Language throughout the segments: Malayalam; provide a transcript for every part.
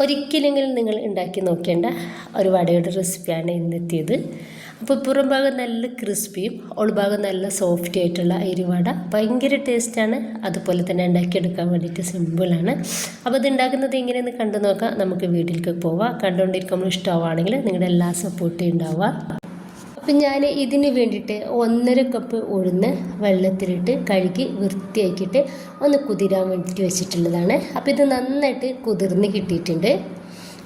ഒരിക്കലെങ്കിലും നിങ്ങൾ ഉണ്ടാക്കി നോക്കേണ്ട ഒരു വടയുടെ റെസിപ്പിയാണ് ഇന്നെത്തിയത്. അപ്പോൾ പുറം ഭാഗം നല്ല ക്രിസ്പിയും ഉൾഭാഗം നല്ല സോഫ്റ്റ് ആയിട്ടുള്ള ഈ വട ഭയങ്കര ടേസ്റ്റാണ്. അതുപോലെ തന്നെ ഉണ്ടാക്കിയെടുക്കാൻ വേണ്ടിയിട്ട് സിമ്പിളാണ്. അപ്പോൾ ഇത് ഉണ്ടാക്കുന്നത് എങ്ങനെയെന്ന് കണ്ടു നോക്കാം. നമുക്ക് വീട്ടിലേക്ക് പോവാം. കണ്ടുകൊണ്ടിരിക്കുമ്പോൾ ഇഷ്ടമാവുകയാണെങ്കിൽ നിങ്ങളുടെ എല്ലാ സപ്പോർട്ടും ഉണ്ടാവുക. അപ്പം ഞാൻ ഇതിന് വേണ്ടിയിട്ട് 1.5 കപ്പ് ഉഴുന്ന് വെള്ളത്തിലിട്ട് കഴുകി വൃത്തിയാക്കിയിട്ട് ഒന്ന് കുതിരാൻ വേണ്ടിയിട്ട് വെച്ചിട്ടുള്ളതാണ്. അപ്പോൾ ഇത് നന്നായിട്ട് കുതിർന്ന് കിട്ടിയിട്ടുണ്ട്.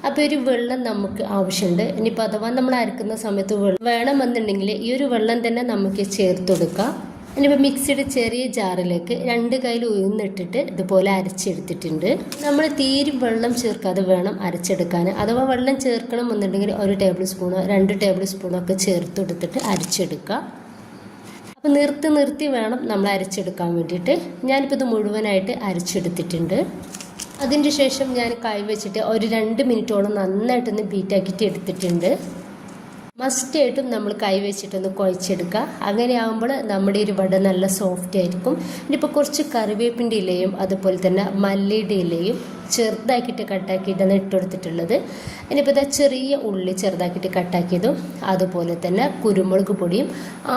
അപ്പോൾ ഒരു വെള്ളം നമുക്ക് ആവശ്യമുണ്ട്. ഇനിയിപ്പോൾ അഥവാ നമ്മൾ അരക്കുന്ന സമയത്ത് വേണമെന്നുണ്ടെങ്കിൽ ഈ ഒരു വെള്ളം തന്നെ നമുക്ക് ചേർത്ത് കൊടുക്കാം. ഇനിയിപ്പോൾ മിക്സിയുടെ ചെറിയ ജാറിലേക്ക് 2 കയ്യിൽ ഉഴുന്നിട്ടിട്ട് ഇതുപോലെ അരച്ചെടുത്തിട്ടുണ്ട്. നമ്മൾ തീരെ വെള്ളം ചേർക്കാതെ വേണം അരച്ചെടുക്കാൻ. അഥവാ വെള്ളം ചേർക്കണം എന്നുണ്ടെങ്കിൽ 1 ടേബിൾ സ്പൂണോ 2 ടേബിൾ സ്പൂണോ ഒക്കെ ചേർത്ത് കൊടുത്തിട്ട് അരച്ചെടുക്കുക. അപ്പോൾ നിർത്തി വേണം നമ്മൾ അരച്ചെടുക്കാൻ വേണ്ടിയിട്ട്. ഞാനിപ്പോൾ ഇത് മുഴുവനായിട്ട് അരച്ചെടുത്തിട്ടുണ്ട്. അതിൻ്റെ ശേഷം ഞാൻ കൈ വെച്ചിട്ട് ഒരു 2 മിനിറ്റോളം നന്നായിട്ടൊന്ന് ബീറ്റാക്കിയിട്ട് എടുത്തിട്ടുണ്ട്. മസ്റ്റായിട്ടും നമ്മൾ കൈ വെച്ചിട്ടൊന്ന് കുഴച്ചെടുക്കുക. അങ്ങനെ ആകുമ്പോൾ നമ്മുടെ ഒരു വട നല്ല സോഫ്റ്റ് ആയിരിക്കും. ഇനിയിപ്പോൾ കുറച്ച് കറിവേപ്പിൻ്റെ ഇലയും അതുപോലെ തന്നെ മല്ലിയുടെ ഇലയും ചെറുതാക്കിയിട്ട് കട്ടാക്കിയിട്ടാണ് ഇട്ടുകൊടുത്തിട്ടുള്ളത്. ഇനിയിപ്പോൾ ഇതാ ചെറിയ ഉള്ളി ചെറുതാക്കിയിട്ട് കട്ടാക്കിയതും അതുപോലെ തന്നെ കുരുമുളക് പൊടിയും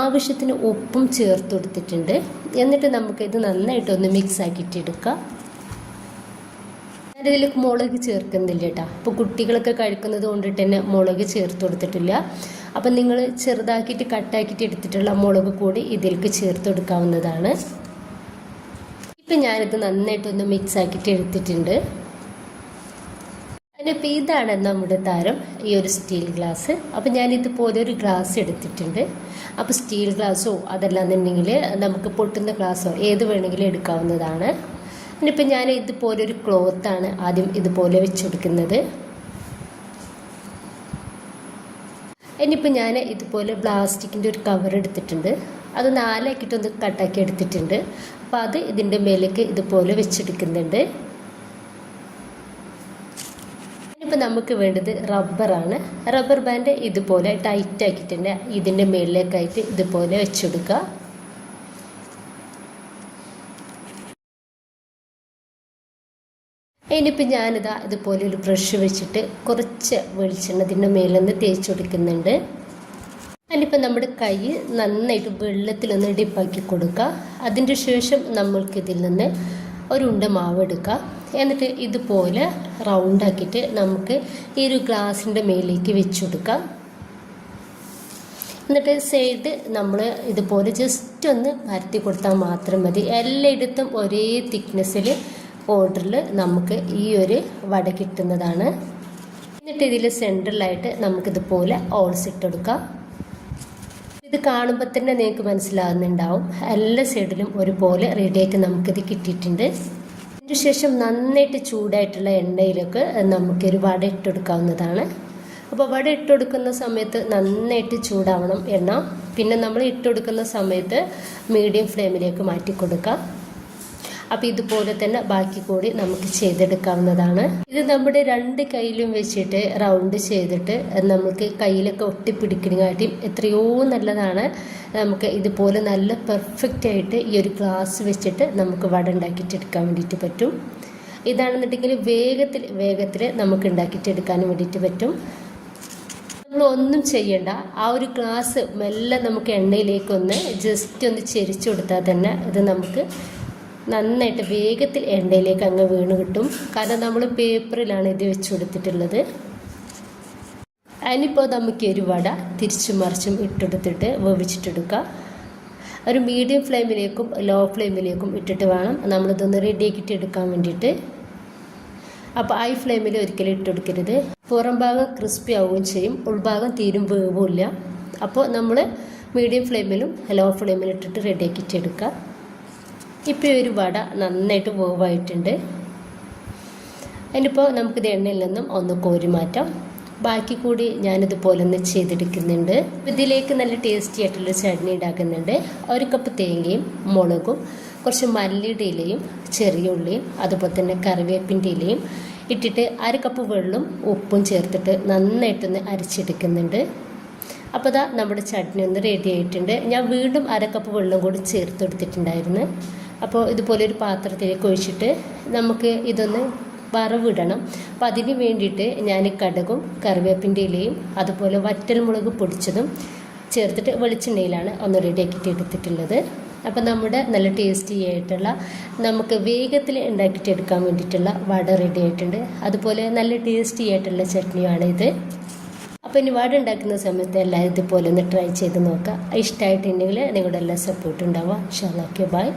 ആവശ്യത്തിന് ഉപ്പും ചേർത്ത് കൊടുത്തിട്ടുണ്ട്. എന്നിട്ട് നമുക്കിത് നന്നായിട്ടൊന്ന് മിക്സ് ആക്കിയിട്ട് എടുക്കാം. ഞാനിതിലേക്ക് മുളക് ചേർക്കുന്നില്ല കേട്ടോ. അപ്പോൾ കുട്ടികളൊക്കെ കഴിക്കുന്നത് കൊണ്ടിട്ട് തന്നെ മുളക് ചേർത്ത് കൊടുത്തിട്ടില്ല. അപ്പം നിങ്ങൾ ചെറുതാക്കിയിട്ട് കട്ടാക്കിയിട്ട് എടുത്തിട്ടുള്ള മുളക് കൂടി ഇതിലേക്ക് ചേർത്ത് കൊടുക്കാവുന്നതാണ്. ഇപ്പം ഞാനിത് നന്നായിട്ടൊന്ന് മിക്സ് ആക്കിയിട്ട് എടുത്തിട്ടുണ്ട്. അതിനിപ്പോൾ ഇതാണ് നമ്മുടെ താരം, ഈ ഒരു സ്റ്റീൽ ഗ്ലാസ്. അപ്പോൾ ഞാനിതുപോലെ ഒരു ഗ്ലാസ് എടുത്തിട്ടുണ്ട്. അപ്പോൾ സ്റ്റീൽ ഗ്ലാസ്സോ അതല്ലാന്നുണ്ടെങ്കിൽ നമുക്ക് പൊട്ടുന്ന ഗ്ലാസ്സോ ഏത് വേണമെങ്കിലും എടുക്കാവുന്നതാണ്. ഇനിയിപ്പോൾ ഞാൻ ഇതുപോലെ ഒരു ക്ലോത്താണ് ആദ്യം ഇതുപോലെ വെച്ച് കൊടുക്കുന്നത്. ഇനിയിപ്പോൾ ഞാൻ ഇതുപോലെ പ്ലാസ്റ്റിക്കിൻ്റെ ഒരു കവർ എടുത്തിട്ടുണ്ട്. അത് 4 ആക്കിയിട്ടൊന്ന് കട്ടാക്കി എടുത്തിട്ടുണ്ട്. അപ്പോൾ അത് ഇതിൻ്റെ മേലേക്ക് ഇതുപോലെ വെച്ചെടുക്കുന്നുണ്ട്. ഇനിയിപ്പോൾ നമുക്ക് വേണ്ടത് റബ്ബറാണ്. റബ്ബർ ബാൻഡ് ഇതുപോലെ ടൈറ്റ് ആക്കിയിട്ടുണ്ട്. ഇതിൻ്റെ മേളിലേക്കായിട്ട് ഇതുപോലെ വെച്ചെടുക്കുക. ഇനിയിപ്പോൾ ഞാനിതാ ഇതുപോലെ ഒരു ബ്രഷ് വെച്ചിട്ട് കുറച്ച് വെളിച്ചെണ്ണ ഇതിൻ്റെ മേലൊന്ന് തേച്ച് കൊടുക്കുന്നുണ്ട്. അതിനിപ്പോൾ നമ്മുടെ കൈ നന്നായിട്ട് വെള്ളത്തിലൊന്ന് ഡിപ്പാക്കി കൊടുക്കുക. അതിൻ്റെ ശേഷം നമ്മൾക്കിതിൽ നിന്ന് ഒരു ഉണ്ട മാവ് എടുക്കുക. എന്നിട്ട് ഇതുപോലെ റൗണ്ടാക്കിയിട്ട് നമുക്ക് ഈ ഒരു ഗ്ലാസിൻ്റെ മേലേക്ക് വെച്ച് കൊടുക്കാം. എന്നിട്ട് സൈഡ് നമ്മൾ ഇതുപോലെ ജസ്റ്റ് ഒന്ന് പരത്തി കൊടുത്താൽ മാത്രം മതി. എല്ലായിടത്തും ഒരേ തിക്നെസ്സിൽ ഓർഡറിൽ നമുക്ക് ഈ ഒരു വട കിട്ടുന്നതാണ്. എന്നിട്ട് ഇതിൽ സെൻട്രലായിട്ട് നമുക്കിതുപോലെ ഓൾസ് ഇട്ടെടുക്കാം. ഇത് കാണുമ്പോൾ തന്നെ നിങ്ങൾക്ക് മനസ്സിലാകുന്നുണ്ടാവും എല്ലാ സൈഡിലും ഒരുപോലെ റെഡിയായിട്ട് നമുക്കിത് കിട്ടിയിട്ടുണ്ട്. അതിന് ശേഷം നന്നായിട്ട് ചൂടായിട്ടുള്ള എണ്ണയിലേക്ക് നമുക്കൊരു വട ഇട്ടെടുക്കാവുന്നതാണ്. അപ്പോൾ വട ഇട്ടെടുക്കുന്ന സമയത്ത് നന്നായിട്ട് ചൂടാവണം എണ്ണ. പിന്നെ നമ്മൾ ഇട്ടെടുക്കുന്ന സമയത്ത് മീഡിയം ഫ്ലെയിമിലേക്ക് മാറ്റി കൊടുക്കാം. അപ്പോൾ ഇതുപോലെ തന്നെ ബാക്കി കൂടി നമുക്ക് ചെയ്തെടുക്കാവുന്നതാണ്. ഇത് നമ്മുടെ 2 കൈയിലും വെച്ചിട്ട് റൗണ്ട് ചെയ്തിട്ട് നമുക്ക് കയ്യിലൊക്കെ ഒട്ടിപ്പിടിക്കുന്നതിനായിട്ടും എത്രയോ നല്ലതാണ്. നമുക്ക് ഇതുപോലെ നല്ല പെർഫെക്റ്റ് ആയിട്ട് ഈ ഒരു ഗ്ലാസ് വെച്ചിട്ട് നമുക്ക് വട ഉണ്ടാക്കിയിട്ടെടുക്കാൻ വേണ്ടിയിട്ട് പറ്റും. ഇതാണെന്നുണ്ടെങ്കിൽ വേഗത്തിൽ നമുക്ക് ഉണ്ടാക്കിയിട്ടെടുക്കാനും വേണ്ടിയിട്ട് പറ്റും. നമ്മളൊന്നും ചെയ്യണ്ട. ആ ഒരു ഗ്ലാസ് മെല്ലെ നമുക്ക് എണ്ണയിലേക്കൊന്ന് ജസ്റ്റ് ഒന്ന് ചെരിച്ചു കൊടുത്താൽ തന്നെ ഇത് നമുക്ക് നന്നായിട്ട് വേഗത്തിൽ എണ്ണയിലേക്ക് അങ്ങ് വീണ് കിട്ടും. കാരണം നമ്മൾ പേപ്പറിലാണ് ഇത് വെച്ച് കൊടുത്തിട്ടുള്ളത്. അതിനിപ്പോൾ നമുക്ക് ഒരു വട തിരിച്ചും മറിച്ചും ഇട്ടെടുത്തിട്ട് വേവിച്ചിട്ടെടുക്കുക. ഒരു മീഡിയം ഫ്ലെയിമിലേക്കും ലോ ഫ്ലെയിമിലേക്കും ഇട്ടിട്ട് വേണം നമ്മളിതൊന്ന് റെഡിയാക്കിയിട്ട് എടുക്കാൻ വേണ്ടിയിട്ട്. അപ്പോൾ ഹൈ ഫ്ലെയിമിൽ ഒരിക്കലും ഇട്ടെടുക്കരുത്. പുറം ഭാഗം ക്രിസ്പി ആവുകയും ചെയ്യും, ഉൾഭാഗം തീരും വേവില്ല. അപ്പോൾ നമ്മൾ മീഡിയം ഫ്ലെയിമിലും ലോ ഫ്ലെയിമിലും ഇട്ടിട്ട് റെഡിയാക്കിയിട്ട് എടുക്കുക. ഇപ്പോൾ ഒരു വട നന്നായിട്ട് വേവായിട്ടുണ്ട്. അതിനിപ്പോൾ നമുക്കിത് എണ്ണയിൽ നിന്നും ഒന്ന് കോരി മാറ്റാം. ബാക്കി കൂടി ഞാനിതുപോലെ ഒന്ന് ചെയ്തെടുക്കുന്നുണ്ട്. ഇതിലേക്ക് നല്ല ടേസ്റ്റി ആയിട്ടുള്ള ചട്നി ഉണ്ടാക്കുന്നുണ്ട്. 1 കപ്പ് തേങ്ങയും മുളകും കുറച്ച് മല്ലിയുടെ ഇലയും ചെറിയ ഉള്ളിയും അതുപോലെ തന്നെ കറിവേപ്പിൻ്റെ ഇലയും ഇട്ടിട്ട് 1/2 കപ്പ് വെള്ളവും ഉപ്പും ചേർത്തിട്ട് നന്നായിട്ടൊന്ന് അരച്ചെടുക്കുന്നുണ്ട്. അപ്പോൾ ഇതാ നമ്മുടെ ചട്നി ഒന്ന് റെഡി ആയിട്ടുണ്ട്. ഞാൻ വീണ്ടും 1/2 കപ്പ് വെള്ളം കൂടി ചേർത്ത് കൊടുത്തിട്ടുണ്ടായിരുന്നു. അപ്പോൾ ഇതുപോലെ ഒരു പാത്രത്തിലേക്ക് ഒഴിച്ചിട്ട് നമുക്ക് ഇതൊന്ന് വറവിടണം. അപ്പോൾ അതിന് വേണ്ടിയിട്ട് ഞാൻ കടുകും കറിവേപ്പിൻ്റെ ഇലയും അതുപോലെ വറ്റൽമുളക് പൊടിച്ചതും ചേർത്തിട്ട് വെളിച്ചെണ്ണയിലാണ് ഒന്ന് റെഡിയാക്കിയിട്ട് എടുത്തിട്ടുള്ളത്. അപ്പോൾ നമ്മുടെ നല്ല ടേസ്റ്റി ആയിട്ടുള്ള നമുക്ക് വേഗത്തിൽ ഉണ്ടാക്കിയിട്ട് എടുക്കാൻ വേണ്ടിയിട്ടുള്ള വട റെഡി ആയിട്ടുണ്ട്. അതുപോലെ നല്ല ടേസ്റ്റി ആയിട്ടുള്ള ചട്നിയാണ് ഇത്. അപ്പോൾ ഇനി വട ഉണ്ടാക്കുന്ന സമയത്ത് എല്ലാവരും ഇതുപോലെ ഒന്ന് ട്രൈ ചെയ്ത് നോക്കുക. ഇഷ്ടമായിട്ടുണ്ടെങ്കിൽ നിങ്ങളുടെ എല്ലാ സപ്പോർട്ടും ഉണ്ടാവുക. ഇൻഷാ അല്ലാഹ്. Okay, by.